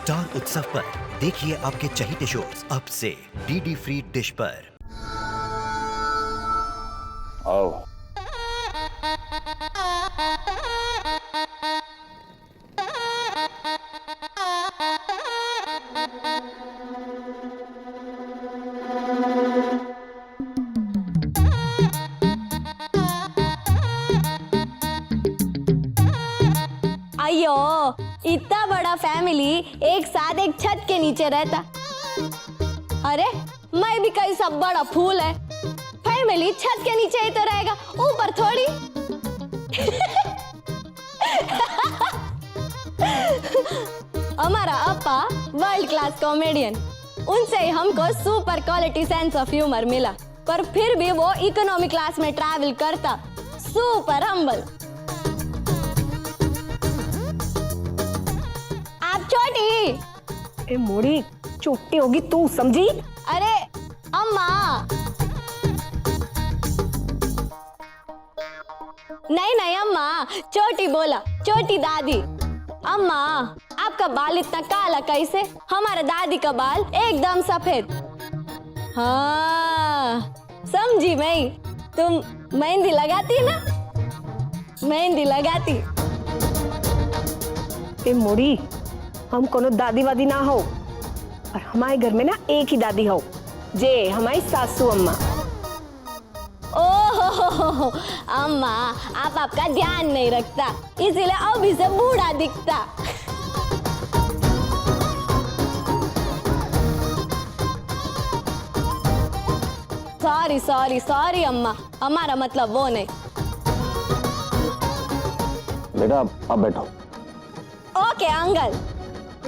Star उत्सव पर देखिए आपके चहीते शोज अब से डीडी फ्री डिश पर। आओ। अयो, इतना बड़ा फैमिली एक साथ एक छत के नीचे रहता। अरे मैं भी कई सब बड़ा फूल है, फैमिली छत के नीचे ही तो रहेगा, ऊपर थोड़ी। हमारा अपा वर्ल्ड क्लास कॉमेडियन, उनसे ही हमको super quality sense of humour मिला, पर फिर भी वो इकोनॉमी क्लास में ट्रैवल करता, सुपर हम्बल। ए मोड़ी चोटी होगी तू, समझी? अरे अम्मा, नहीं अम्मा, छोटी बोला, छोटी दादी। अम्मा, आपका बाल इतना काला कैसे? हमारे दादी का बाल एकदम सफेद। हाँ समझी मैं, तुम मेहंदी लगाती ना? मेहंदी लगाती। ए मोड़ी, हम कोनो दादी वादी ना हो, और हमारे घर में ना एक ही दादी हो, जे हमारी सासू अम्मा। ओहो अम्मा, आप आपका ध्यान नहीं रखता, इसीलिए अभी से बूढ़ा दिखता। सॉरी अम्मा, हमारा मतलब वो नहीं। बेटा अब बैठो। Okay uncle.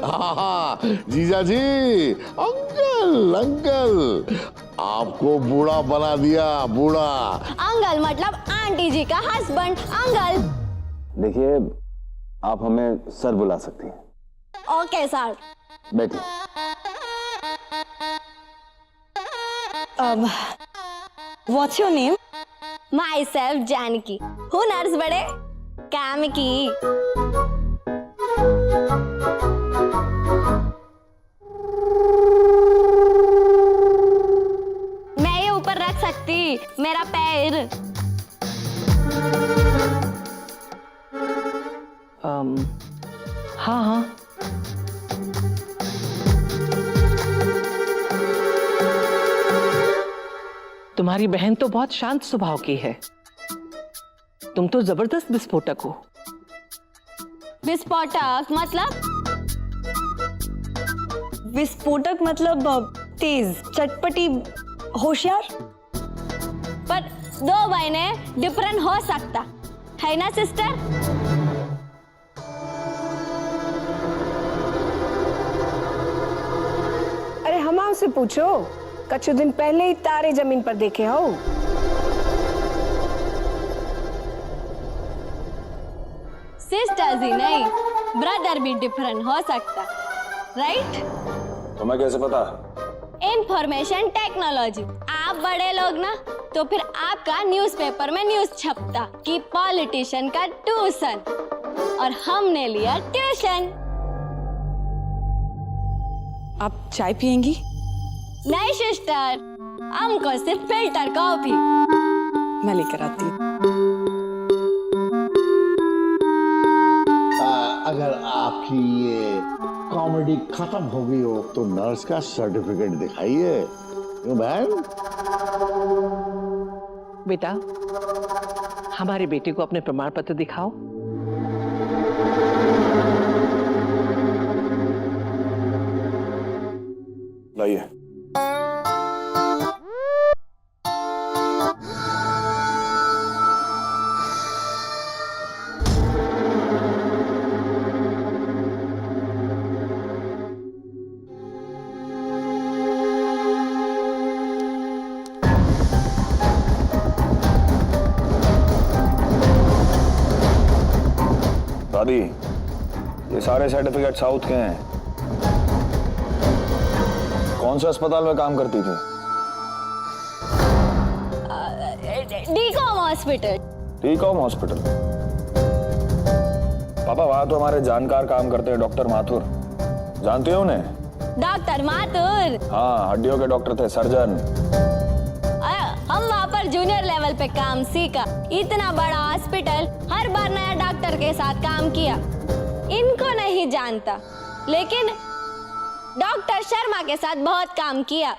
हाँ जीजा जी, अंकल आपको बूढ़ा बना दिया, बूढ़ा। अंकल मतलब आंटी जी का हस्बैंड अंकल। देखिए, आप हमें सर बुला सकती हैं। Okay sir. बैठिए। What's your name? Myself Janaki, हुनर्स बड़े काम की। मैं ये ऊपर रख सकती, मेरा पैर। हाँ। तुम्हारी बहन तो बहुत शांत स्वभाव की है, तुम तो जबरदस्त विस्फोटक हो। विस्फोटक मतलब? विस्फोटक मतलब तेज, चटपटी, होशियार। पर दो बहने डिफरेंट हो सकता है ना सिस्टर? अरे हम से पूछो, कुछ दिन पहले ही तारे जमीन पर देखे हो। सिस्टर्स ही नहीं, ब्रदर भी डिफरेंट हो सकता, राइट? तुम्हें कैसे पता? Information technology. आप बड़े लोग ना, तो फिर आपका न्यूज़पेपर में न्यूज़ छपता कि पॉलिटिशियन का ट्यूशन, और हमने लिया ट्यूशन। आप चाय पियेंगी? नहीं सिस्टर, हमको सिर्फ फिल्टर कॉफी। मैं लेकर आती हूँ। अगर आपकी ये कॉमेडी खत्म हो गई हो तो नर्स का सर्टिफिकेट दिखाइए। क्यों बहन? बेटा, हमारे बेटे को अपने प्रमाण पत्र दिखाओ। लाइए। दादी, ये सारे सर्टिफिकेट साउथ के हैं। कौन से अस्पताल में काम करती थी? डीकॉम हॉस्पिटल। डीकॉम हॉस्पिटल? पापा, वहां तो हमारे जानकार काम करते हैं, डॉक्टर माथुर। जानती हो उन्हें? डॉक्टर माथुर। हाँ, हड्डियों के डॉक्टर थे, सर्जन। हम वहाँ पर जूनियर लेवल पे काम सीखा। इतना बड़ा हॉस्पिटल, हर बार नया डॉक्टर के साथ काम किया। इनको नहीं जानता, लेकिन डॉक्टर शर्मा के साथ बहुत काम किया।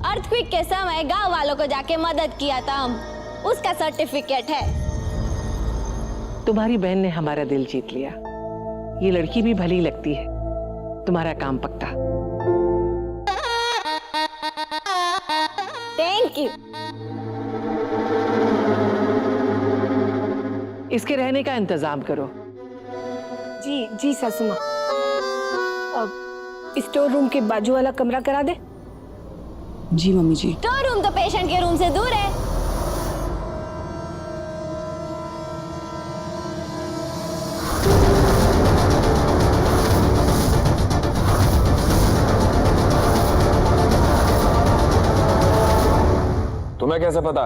अर्थक्वेक के समय गांव वालों को जाके मदद किया था हम, उसका सर्टिफिकेट है। तुम्हारी बहन ने हमारा दिल जीत लिया। ये लड़की भी भली लगती है। तुम्हारा काम पक्का। Thank you. इसके रहने का इंतजाम करो। जी जी सासू माँ। अब स्टोर रूम के बाजू वाला कमरा करा दे। जी मम्मी जी। स्टोर रूम तो पेशेंट के रूम से दूर है। तुम्हें कैसे पता?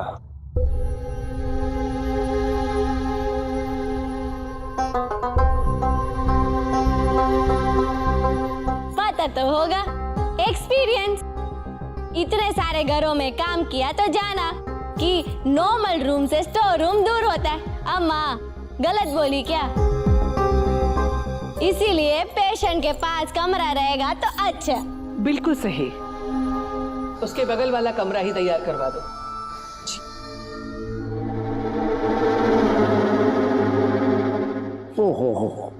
पता तो होगा, एक्सपीरियंस। इतने सारे घरों में काम किया तो जाना कि नॉर्मल रूम से स्टोर रूम दूर होता है। अम्मा गलत बोली क्या? इसीलिए पेशेंट के पास कमरा रहेगा तो अच्छा। बिल्कुल सही। उसके बगल वाला कमरा ही तैयार करवा दो। ओहो,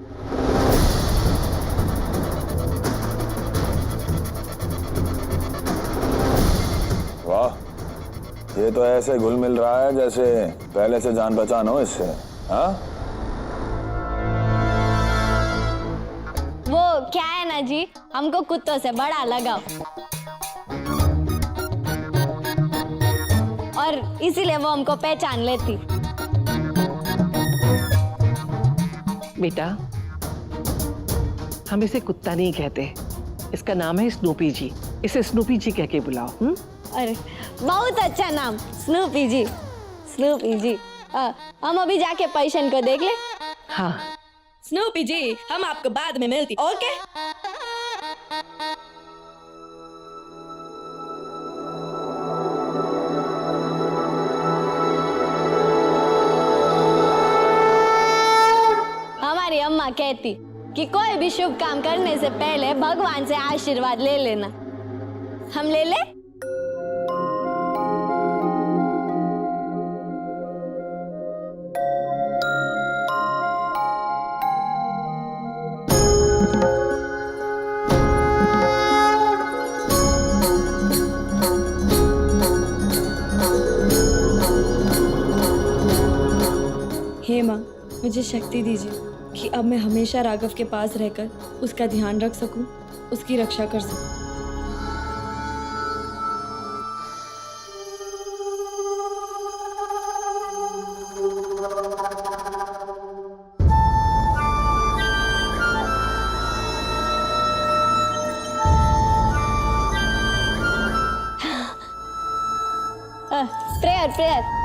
वाह, ये तो ऐसे घुल मिल रहा है जैसे पहले से जान पहचान हो इससे। हाँ, वो क्या है ना जी, हमको कुत्तों से बड़ा लगाव, और इसीलिए वो हमको पहचान लेती। बेटा, हम इसे कुत्ता नहीं कहते। इसका नाम है स्नूपी जी। इसे स्नूपी जी कह के बुलाओ। अरे बहुत अच्छा नाम, स्नूपी जी। स्नूपी जी, हम अभी जाके पेशेंट को देख ले। हाँ। स्नूपी जी, हम आपको बाद में मिलती। ओके? हमारी अम्मा कहती कि कोई भी शुभ काम करने से पहले भगवान से आशीर्वाद ले लेना। हम ले ले? हे माँ, मुझे शक्ति दीजिए कि अब मैं हमेशा राघव के पास रहकर उसका ध्यान रख सकूं, उसकी रक्षा कर सकूं। Prayer prayer.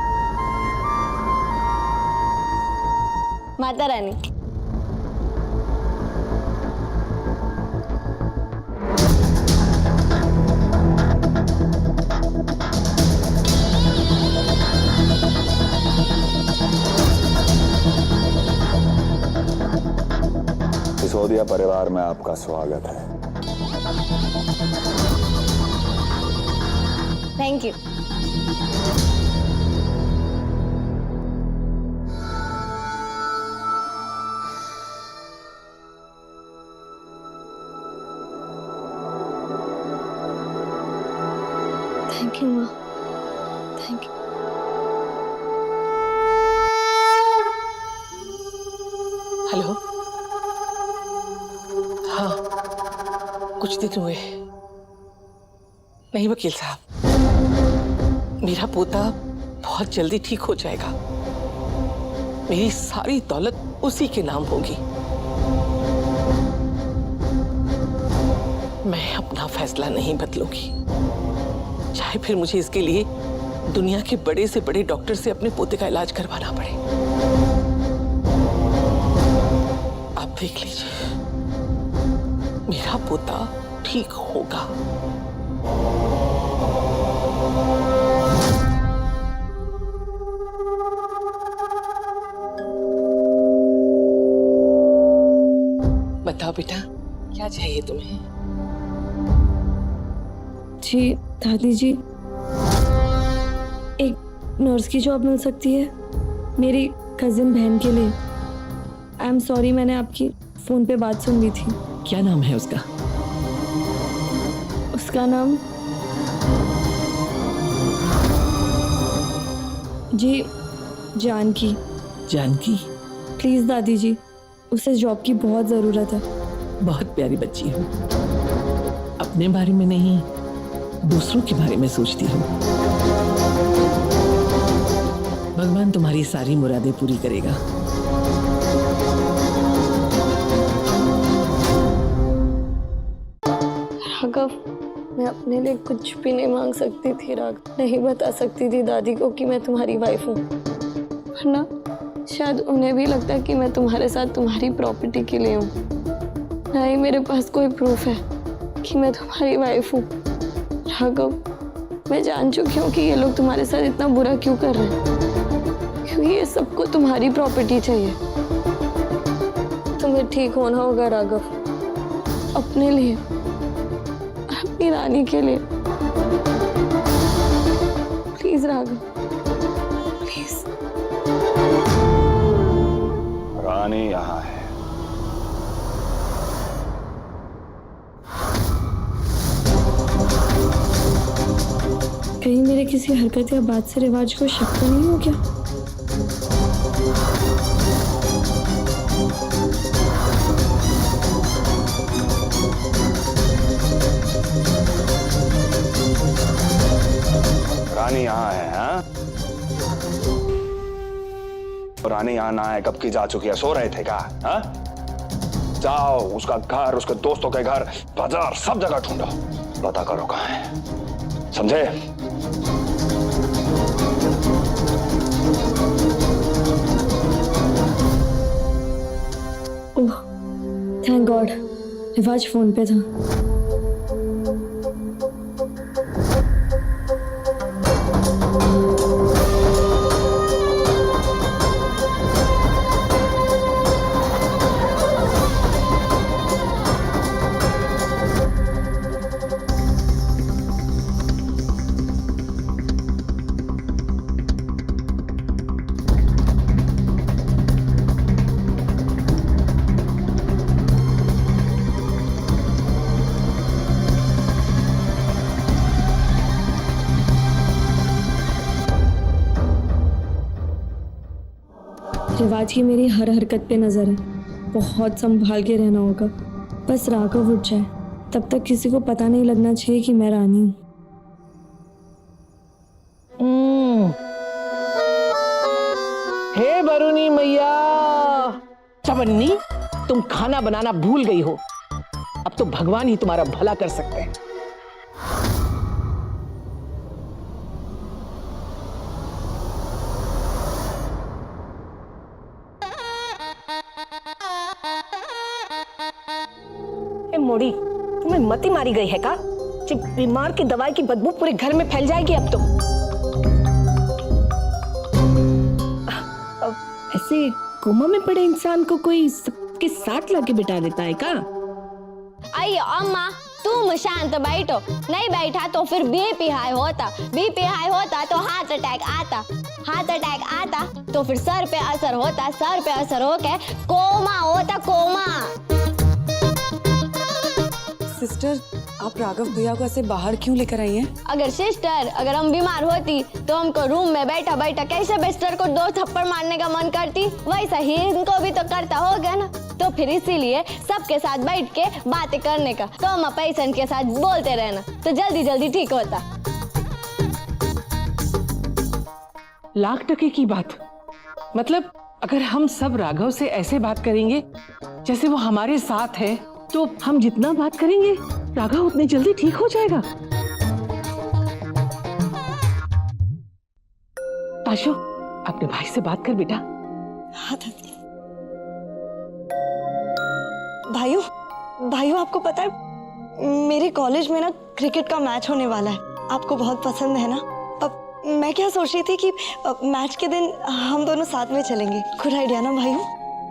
माता रानी। सिसोदिया परिवार में आपका स्वागत है। Thank you. थैंक यू माँ, थैंक यू। हेलो। हाँ, कुछ दिन हुए। नहीं वकील साहब, मेरा पोता बहुत जल्दी ठीक हो जाएगा। मेरी सारी दौलत उसी के नाम होगी। मैं अपना फैसला नहीं बदलूंगी, चाहे फिर मुझे इसके लिए दुनिया के बड़े से बड़े डॉक्टर से अपने पोते का इलाज करवाना पड़े। आप देख लीजिए, मेरा पोता ठीक होगा। बताओ बेटा, क्या चाहिए तुम्हें? जी दादी जी, एक नर्स की जॉब मिल सकती है मेरी कजिन बहन के लिए। आई एम सॉरी, मैंने आपकी फोन पे बात सुन ली थी। क्या नाम है उसका? उसका नाम जी जानकी। जानकी? प्लीज दादी जी, उसे जॉब की बहुत जरूरत है। बहुत प्यारी बच्ची हो, अपने बारे में नहीं दूसरों के बारे में सोचती हो। भगवान तुम्हारी सारी मुरादें पूरी करेगा। राघव, मैं अपने लिए कुछ भी नहीं मांग सकती थी राघव। नहीं बता सकती थी दादी को कि मैं तुम्हारी वाइफ हूँ, वरना शायद उन्हें भी लगता कि मैं तुम्हारे साथ तुम्हारी प्रॉपर्टी के लिए हूँ। ना ही मेरे पास कोई प्रूफ है कि मैं तुम्हारी वाइफ हूँ। राघव, मैं जान चुकी हूँ कि ये लोग तुम्हारे साथ इतना बुरा क्यों कर रहे हैं, क्योंकि ये सबको तुम्हारी प्रॉपर्टी चाहिए। तुम्हें ठीक होना होगा राघव, अपने लिए, अपनी रानी के लिए। Please Raghav, please. रानी यहाँ है। कहीं मेरे किसी हरकत या बात से रिवाज को शक तो नहीं हो गया? रानी यहाँ है, हाँ? रानी यहाँ ना है, कब की जा चुकी है? सो रहे थे क्या? हाँ? जाओ उसका घर, उसके दोस्तों के घर, बाजार, सब जगह ढूंढो, पता करो कहाँ है, समझे? ओह, थैंक गॉड, रिवाज फोन पे था। रिवाज की मेरी हर हरकत पे नजर है, बहुत संभाल के रहना होगा। बस राघव उठ जाए, तब तक किसी को पता नहीं लगना चाहिए कि मैं रानी हूँ। हे वरुणी मैया, चवन्नी, तुम खाना बनाना भूल गई हो। अब तो भगवान ही तुम्हारा भला कर सकते हैं। मोड़ी, तुम्हें मती मारी गई है का? जब बीमार की दवाई की बदबू पूरे घर में फैल जाएगी अब तो। ऐसे कोमा में पड़े इंसान को कोई सबके साथ लाके बिठा देता है का? अयो अम्मा, तुम शांत बैठो। नहीं बैठा तो फिर बीपी हाई होता, बीपी हाई होता तो हार्ट अटैक आता, हार्ट अटैक आता तो फिर सर पे असर होता, सर पे असर होके कोमा होता, कोमा। सिस्टर, आप राघव भैया को ऐसे बाहर क्यों लेकर आई हैं? अगर सिस्टर, अगर हम बीमार होती तो हमको रूम में बैठा बैठा कैसे बिस्तर को 2 थप्पड़ मारने का मन करती, वैसा ही इनको भी तो करता होगा ना। तो फिर इसीलिए सबके साथ बैठ के बातें करने का, तो हम पेशेंट के साथ बोलते रहना तो जल्दी जल्दी ठीक होता। लाख टके की बात। मतलब अगर हम सब राघव से ऐसे बात करेंगे जैसे वो हमारे साथ है, तो हम जितना बात करेंगे राघव उतनी जल्दी ठीक हो जाएगा। आशु, अपने भाई से बात कर बेटा। हाँ दादी। भाइयों, भाइयों आपको पता है मेरे कॉलेज में ना क्रिकेट का मैच होने वाला है, आपको बहुत पसंद है ना। अब मैं क्या सोच रही थी कि मैच के दिन हम दोनों साथ में चलेंगे। गुड आइडिया ना भाइयों?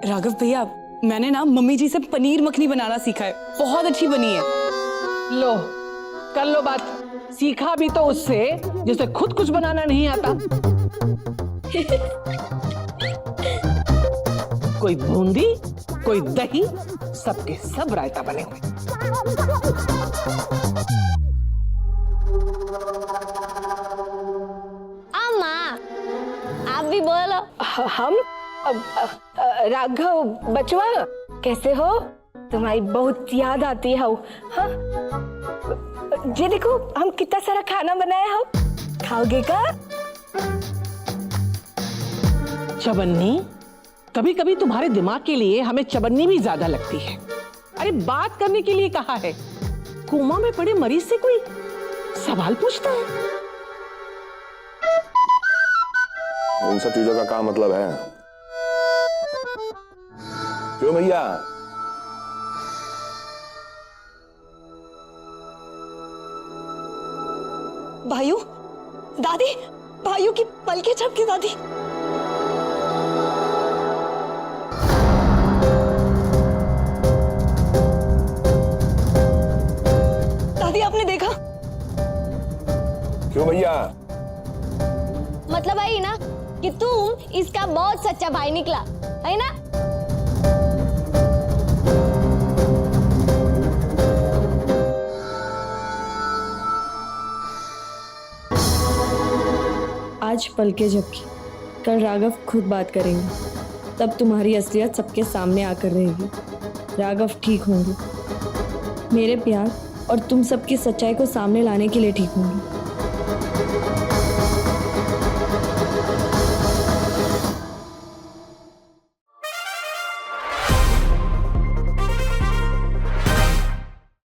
राघव भैया, मैंने ना मम्मी जी से पनीर मखनी बनाना सीखा है, बहुत अच्छी बनी है। लो कर लो बात, सीखा भी तो उससे जिसे खुद कुछ बनाना नहीं आता। कोई बूंदी, कोई दही, सबके सब रायता बने हुए। अम्मा आप भी बोलो। हम राघव बचवा कैसे हो? तुम्हारी बहुत याद आती है। हाँ ये देखो हम कितना सारा खाना बनाया हो, खाओगे का? चवन्नी, कभी कभी तुम्हारे दिमाग के लिए हमें चवन्नी भी ज्यादा लगती है। अरे बात करने के लिए कहा है, कोमा में पड़े मरीज से कोई सवाल पूछता है? इन सब चीजों का क्या मतलब है? क्यों भैया? भाइयों, दादी, भाइयों की पलकें झपकी दादी। दादी आपने देखा? क्यों भैया? मतलब आई ना कि तुम इसका बहुत सच्चा भाई निकला है ना। आज पलके झपकी, कल राघव खुद बात करेंगे, तब तुम्हारी असलियत सबके सामने आकर रहेगी। राघव ठीक होंगे, मेरे प्यार और तुम सबकी सच्चाई को सामने लाने के लिए ठीक होंगे।